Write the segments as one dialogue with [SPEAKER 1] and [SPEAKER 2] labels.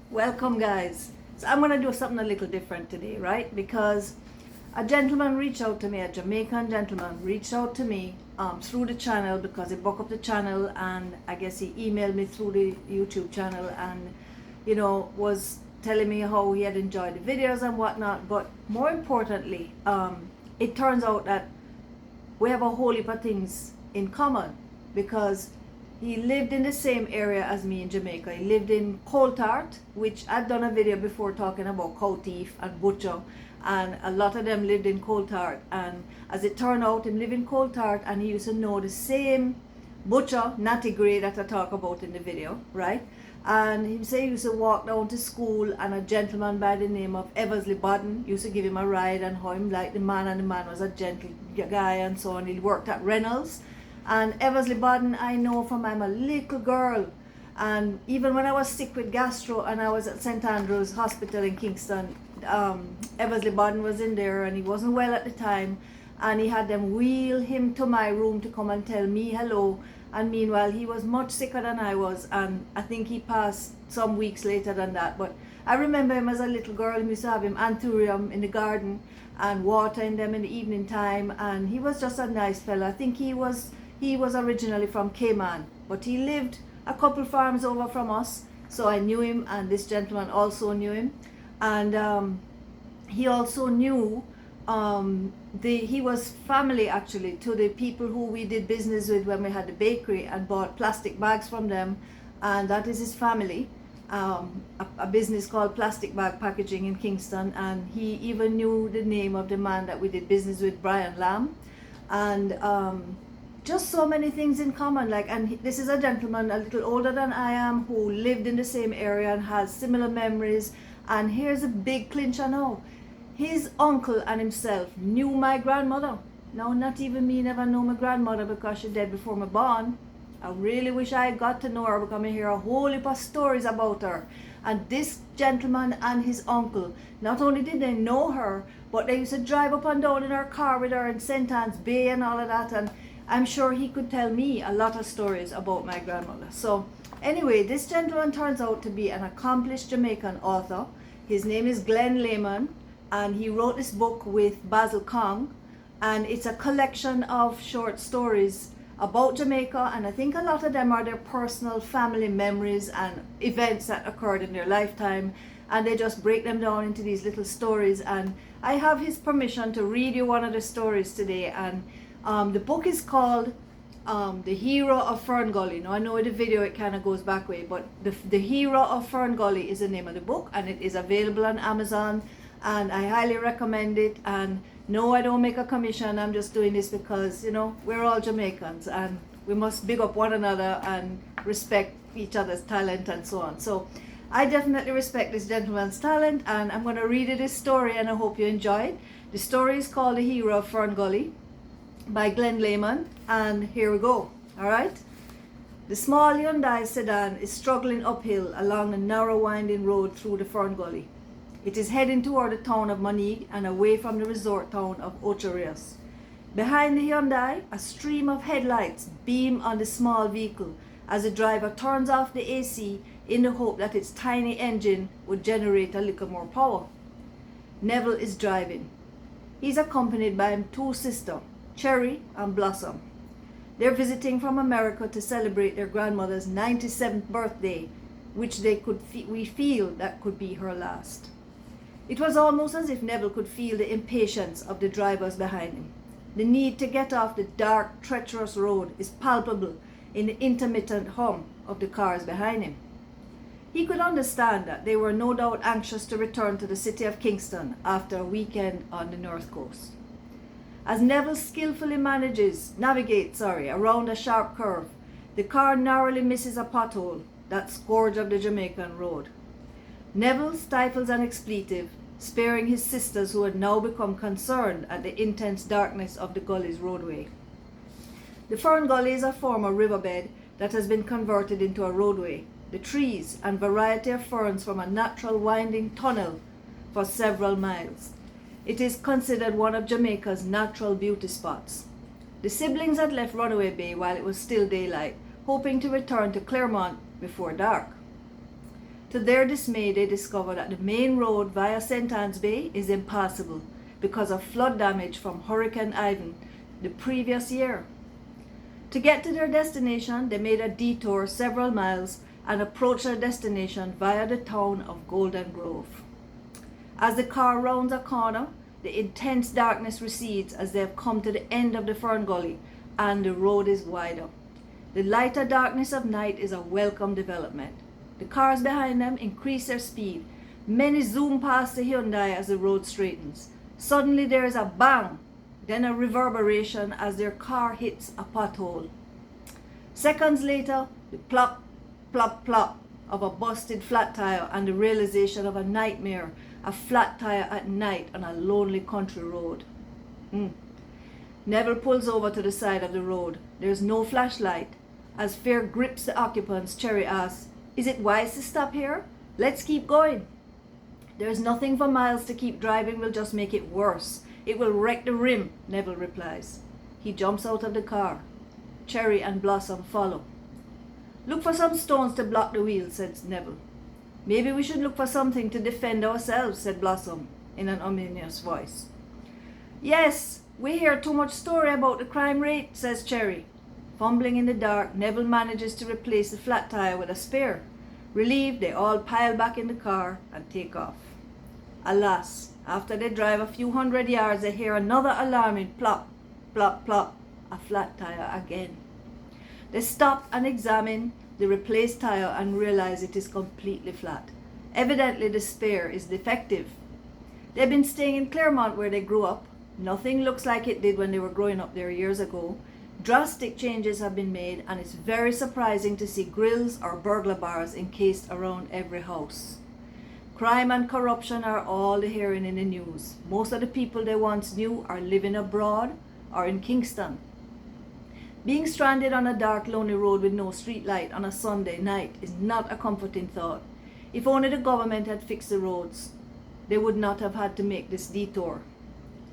[SPEAKER 1] Welcome, guys. So I'm gonna do something a little different today, right? Because a gentleman reached out to me, a Jamaican gentleman reached out to me through the channel because he broke up the channel, and I guess he emailed me through the YouTube channel and was telling me how he had enjoyed the videos and whatnot. But more importantly, it turns out that we have a whole heap of things in common because he lived in the same area as me in Jamaica. He lived in Coltart, which I'd done a video before talking about cow thief and butcher, and a lot of them lived in Coltart. And as it turned out, he lived in Coltart, and he used to know the same butcher, Natty Gray, that I talk about in the video, right? And he said he used to walk down to school, and a gentleman by the name of Eversley Bodden used to give him a ride, and how him liked the man, and the man was a gentle guy and so on. He worked at Reynolds. And Eversley Bodden I know from I'm a little girl, and even when I was sick with gastro and I was at St. Andrew's Hospital in Kingston, Eversley Bodden was in there, and he wasn't well at the time, and he had them wheel him to my room to come and tell me hello. And meanwhile he was much sicker than I was, and I think he passed some weeks later than that. But I remember him as a little girl. We used to have him anthurium in the garden and watering them in the evening time, and he was just a nice fella. I think he was originally from Cayman, but he lived a couple farms over from us, so I knew him, and this gentleman also knew him. And he also knew he was family actually to the people who we did business with when we had the bakery and bought plastic bags from them, and that is his family. A business called Plastic Bag Packaging in Kingston, and he even knew the name of the man that we did business with, Brian Lamb. And just so many things in common. This is a gentleman a little older than I am, who lived in the same area and has similar memories. And here's a big clincher now. His uncle and himself knew my grandmother. Now, not even me never know my grandmother because she died before me born. I really wish I got to know her because I hear a whole heap of stories about her. And this gentleman and his uncle, not only did they know her, but they used to drive up and down in her car with her in St. Anne's Bay and all of that. And I'm sure he could tell me a lot of stories about my grandmother. So anyway, this gentleman turns out to be an accomplished Jamaican author. His name is Glen Laman, and he wrote this book with Basil, and it's a collection of short stories about Jamaica, and I think a lot of them are their personal family memories and events that occurred in their lifetime, and they just break them down into these little stories. And I have his permission to read you one of the stories today. And the book is called The Hero of Fern Gully. Now, I know in the video it kind of goes back way, but the Hero of Fern Gully is the name of the book, and it is available on Amazon, and I highly recommend it. And no, I don't make a commission. I'm just doing this because we're all Jamaicans, and we must big up one another and respect each other's talent and so on. So I definitely respect this gentleman's talent, and I'm going to read you this story, and I hope you enjoy it. The story is called The Hero of Fern Gully by Glen Laman, and here we go. All right. The small Hyundai sedan is struggling uphill along a narrow winding road through the Fern Gully. It is heading toward the town of Moneague and away from the resort town of Ocho Rios. Behind the Hyundai, a stream of headlights beam on the small vehicle as the driver turns off the AC in the hope that its tiny engine would generate a little more power. Neville is driving. He's accompanied by two sisters, Cherry and Blossom. They're visiting from America to celebrate their grandmother's 97th birthday, which we feel that could be her last. It was almost as if Neville could feel the impatience of the drivers behind him. The need to get off the dark, treacherous road is palpable in the intermittent hum of the cars behind him. He could understand that they were no doubt anxious to return to the city of Kingston after a weekend on the north coast. As Neville skillfully navigates around a sharp curve, the car narrowly misses a pothole, that scourge of the Jamaican road. Neville stifles an expletive, sparing his sisters, who had now become concerned at the intense darkness of the gully's roadway. The Fern Gully is a former riverbed that has been converted into a roadway. The trees and variety of ferns form a natural winding tunnel for several miles. It is considered one of Jamaica's natural beauty spots. The siblings had left Runaway Bay while it was still daylight, hoping to return to Claremont before dark. To their dismay, they discover that the main road via St. Anne's Bay is impassable because of flood damage from Hurricane Ivan the previous year. To get to their destination, they made a detour several miles and approached their destination via the town of Golden Grove. As the car rounds a corner, the intense darkness recedes as they have come to the end of the Fern Gully and the road is wider. The lighter darkness of night is a welcome development. The cars behind them increase their speed. Many zoom past the Hyundai as the road straightens. Suddenly there is a bang, then a reverberation as their car hits a pothole. Seconds later, the plop, plop, plop of a busted flat tire and the realization of a nightmare, a flat tire at night on a lonely country road. Neville pulls over to the side of the road. There's no flashlight. As fear grips the occupants, Cherry asks, "Is it wise to stop here? Let's keep going." "There's nothing for miles to keep driving will just make it worse. It will wreck the rim," Neville replies. He jumps out of the car. Cherry and Blossom follow. "Look for some stones to block the wheel," says Neville. "Maybe we should look for something to defend ourselves," said Blossom in an ominous voice. "Yes, we hear too much story about the crime rate," says Cherry. Fumbling in the dark, Neville manages to replace the flat tire with a spare. Relieved, they all pile back in the car and take off. Alas, after they drive a few hundred yards, they hear another alarming plop, plop, plop, a flat tire again. They stop and examine the replaced tire and realize it is completely flat. Evidently the spare is defective. They've been staying in Claremont where they grew up. Nothing looks like it did when they were growing up there years ago. Drastic changes have been made and it's very surprising to see grills or burglar bars encased around every house. Crime and corruption are all the hearing in the news. Most of the people they once knew are living abroad or in Kingston. Being stranded on a dark, lonely road with no street light on a Sunday night is not a comforting thought. If only the government had fixed the roads, they would not have had to make this detour.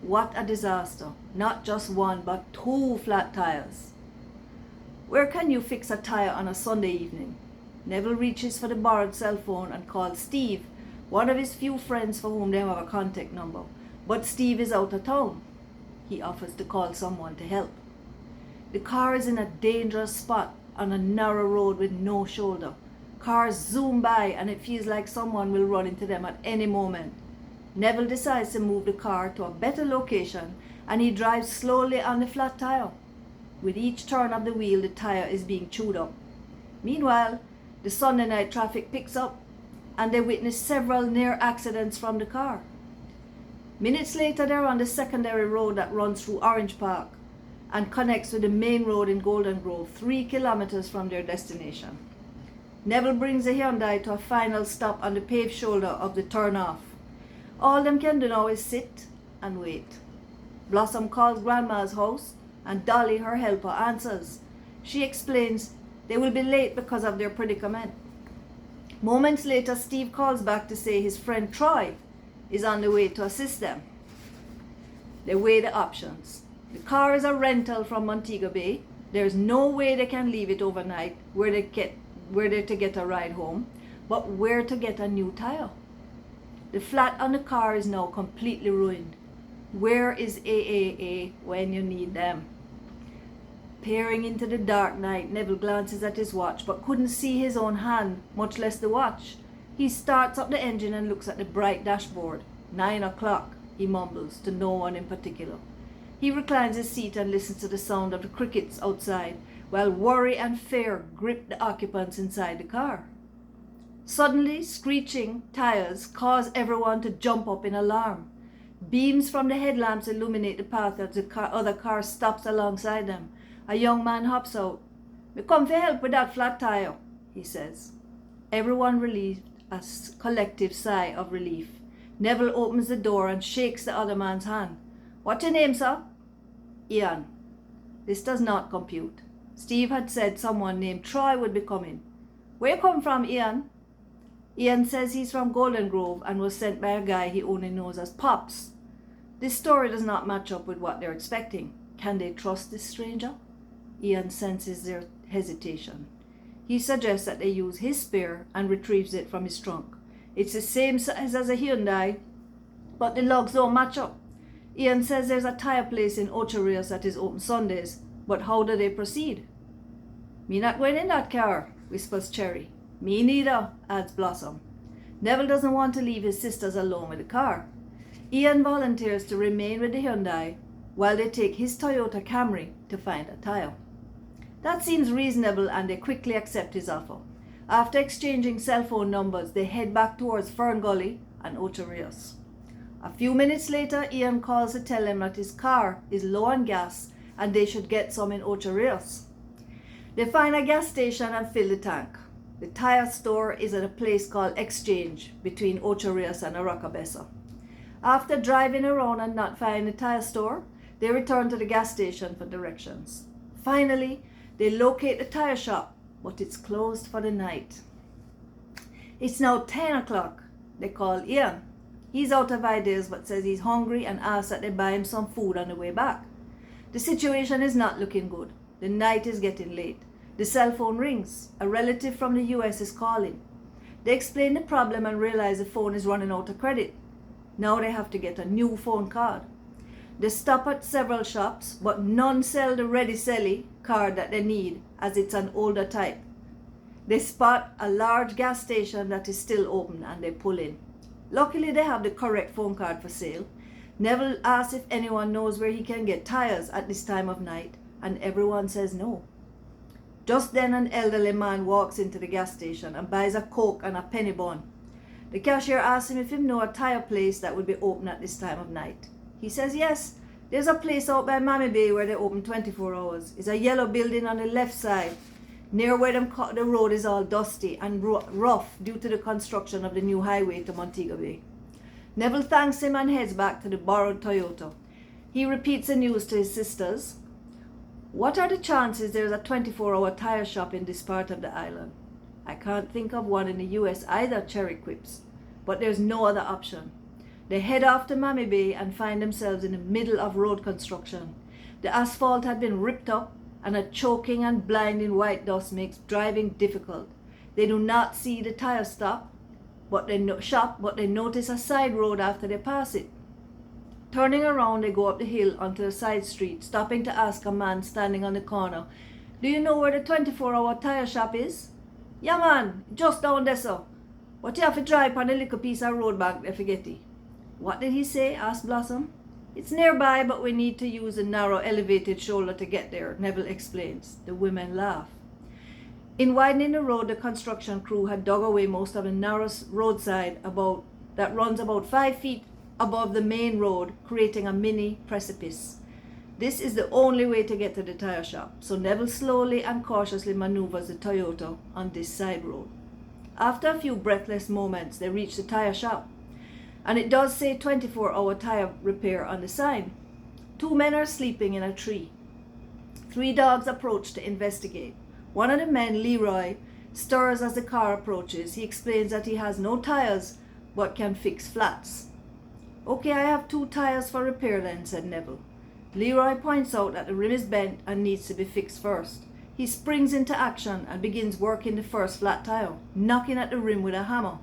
[SPEAKER 1] What a disaster. Not just one, but 2 flat tires. Where can you fix a tire on a Sunday evening? Neville reaches for the borrowed cell phone and calls Steve, one of his few friends for whom they have a contact number. But Steve is out of town. He offers to call someone to help. The car is in a dangerous spot on a narrow road with no shoulder. Cars zoom by and it feels like someone will run into them at any moment. Neville decides to move the car to a better location and he drives slowly on the flat tire. With each turn of the wheel, the tire is being chewed up. Meanwhile, the Sunday night traffic picks up and they witness several near accidents from the car. Minutes later, they're on the secondary road that runs through Orange Park and connects with the main road in Golden Grove, 3 kilometers from their destination. Neville brings the Hyundai to a final stop on the paved shoulder of the turnoff. All them can do now is sit and wait. Blossom calls Grandma's house and Dolly, her helper, answers. She explains they will be late because of their predicament. Moments later, Steve calls back to say his friend Troy is on the way to assist them. They weigh the options. The car is a rental from Montego Bay. There's no way they can leave it overnight where they're to get a ride home, but where to get a new tire. The flat on the car is now completely ruined. Where is AAA when you need them? Peering into the dark night, Neville glances at his watch but couldn't see his own hand, much less the watch. He starts up the engine and looks at the bright dashboard. 9 o'clock, he mumbles, to no one in particular. He reclines his seat and listens to the sound of the crickets outside, while worry and fear grip the occupants inside the car. Suddenly, screeching tires cause everyone to jump up in alarm. Beams from the headlamps illuminate the path as the other car stops alongside them. A young man hops out. "We come for help with that flat tire," he says. Everyone relieved a collective sigh of relief. Neville opens the door and shakes the other man's hand. "What's your name, sir?" "Ian." This does not compute. Steve had said someone named Troy would be coming. "Where you come from, Ian?" Ian says he's from Golden Grove and was sent by a guy he only knows as Pops. This story does not match up with what they're expecting. Can they trust this stranger? Ian senses their hesitation. He suggests that they use his spare and retrieves it from his trunk. It's the same size as a Hyundai, but the logs don't match up. Ian says there's a tire place in Ocho Rios that is open Sundays, but how do they proceed? Me not going in that car, whispers Cherry. Me neither, adds Blossom. Neville doesn't want to leave his sisters alone with the car. Ian volunteers to remain with the Hyundai while they take his Toyota Camry to find a tire. That seems reasonable and they quickly accept his offer. After exchanging cell phone numbers, they head back towards Fern Gully and Ocho Rios. A few minutes later, Ian calls to tell them that his car is low on gas and they should get some in Ocho Rios. They find a gas station and fill the tank. The tire store is at a place called Exchange between Ocho Rios and Aracabesa. After driving around and not finding the tire store, they return to the gas station for directions. Finally, they locate the tire shop, but it's closed for the night. It's now 10 o'clock. They call Ian. He's out of ideas but says he's hungry and asks that they buy him some food on the way back. The situation is not looking good. The night is getting late. The cell phone rings. A relative from the US is calling. They explain the problem and realize the phone is running out of credit. Now they have to get a new phone card. They stop at several shops, but none sell the Ready Selly card that they need, as it's an older type. They spot a large gas station that is still open and they pull in. Luckily, they have the correct phone card for sale. Neville asks if anyone knows where he can get tires at this time of night, and everyone says no. Just then, an elderly man walks into the gas station and buys a Coke and a penny bun. The cashier asks him if he knows a tire place that would be open at this time of night. He says yes, there's a place out by Mammy Bay where they open 24 hours. It's a yellow building on the left side. Near where the road is all dusty and rough due to the construction of the new highway to Montego Bay. Neville thanks him and heads back to the borrowed Toyota. He repeats the news to his sisters. What are the chances there's a 24-hour tire shop in this part of the island? I can't think of one in the US either, Cherry quips. But there's no other option. They head off to Mammy Bay and find themselves in the middle of road construction. The asphalt had been ripped up and a choking and blinding white dust makes driving difficult. They do not see the tire shop, but they notice a side road after they pass it. Turning around, they go up the hill onto a side street, stopping to ask a man standing on the corner, "Do you know where the 24-hour tire shop is?" "Yeah man, just down there so. But you have to drive on a little piece of road back there, forget it." "What did he say?" asked Blossom. "It's nearby, but we need to use a narrow elevated shoulder to get there," Neville explains. The women laugh. In widening the road, the construction crew had dug away most of the narrow roadside that runs about 5 feet above the main road, creating a mini precipice. This is the only way to get to the tire shop, so Neville slowly and cautiously maneuvers the Toyota on this side road. After a few breathless moments, they reach the tire shop, and it does say 24-hour tire repair on the sign. 2 men are sleeping in a tree. 3 dogs approach to investigate. One of the men, Leroy, stirs as the car approaches. He explains that he has no tires but can fix flats. "Okay, I have 2 tires for repair then," said Neville. Leroy points out that the rim is bent and needs to be fixed first. He springs into action and begins working the first flat tire, knocking at the rim with a hammer.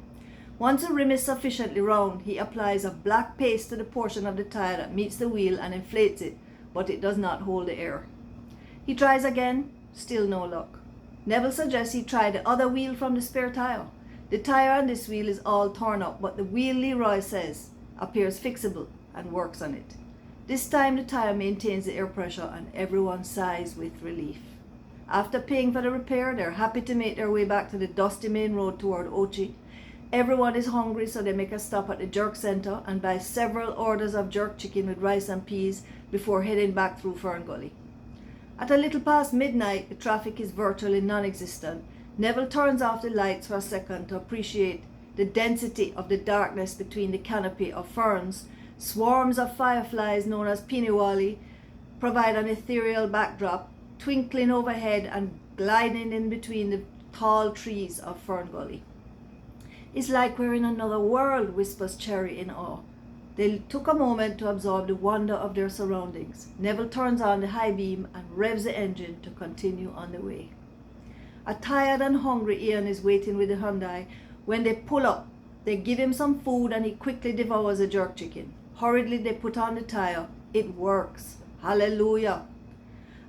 [SPEAKER 1] Once the rim is sufficiently round, he applies a black paste to the portion of the tire that meets the wheel and inflates it, but it does not hold the air. He tries again, still no luck. Neville suggests he try the other wheel from the spare tire. The tire on this wheel is all torn up, but the wheel, Leroy says, appears fixable and works on it. This time the tire maintains the air pressure and everyone sighs with relief. After paying for the repair, they're happy to make their way back to the dusty main road toward Ochi. Everyone is hungry, so they make a stop at the jerk center and buy several orders of jerk chicken with rice and peas before heading back through Fern Gully. At a little past midnight, the traffic is virtually non-existent. Neville turns off the lights for a second to appreciate the density of the darkness between the canopy of ferns. Swarms of fireflies known as piniwali provide an ethereal backdrop, twinkling overhead and gliding in between the tall trees of Fern Gully. "It's like we're in another world," whispers Cherry in awe. They took a moment to absorb the wonder of their surroundings. Neville turns on the high beam and revs the engine to continue on the way. A tired and hungry Ian is waiting with the Hyundai. When they pull up, they give him some food and he quickly devours a jerk chicken. Hurriedly they put on the tire. It works. Hallelujah.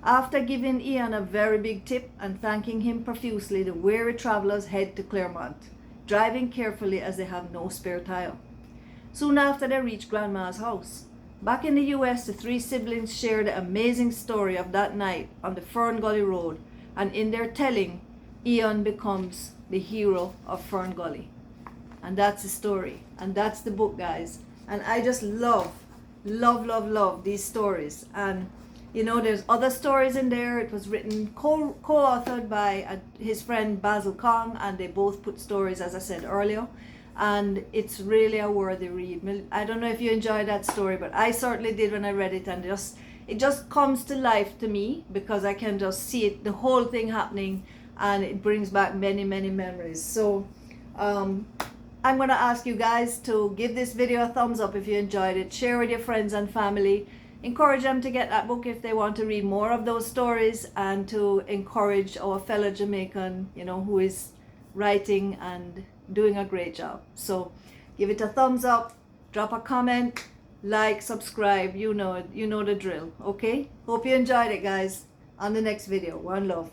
[SPEAKER 1] After giving Ian a very big tip and thanking him profusely, the weary travelers head to Claremont, driving carefully as they have no spare tire. Soon after they reach Grandma's house. Back in the US, the three siblings share the amazing story of that night on the Fern Gully Road, and in their telling, Ian becomes the hero of Fern Gully. And that's the story, and that's the book, guys. And I just love these stories. And you know, there's other stories in there. It was written, co-authored by his friend Basil, and they both put stories, as I said earlier. And it's really a worthy read. I don't know if you enjoyed that story, but I certainly did when I read it. And it just comes to life to me because I can just see it, the whole thing happening, and it brings back many memories. So I'm going to ask you guys to give this video a thumbs up if you enjoyed it. Share with your friends and family. Encourage them to get that book if they want to read more of those stories, and to encourage our fellow Jamaican, you know, who is writing and doing a great job. So give it a thumbs up, drop a comment, like, subscribe. You know the drill. Okay, hope you enjoyed it, guys. On the next video. One love.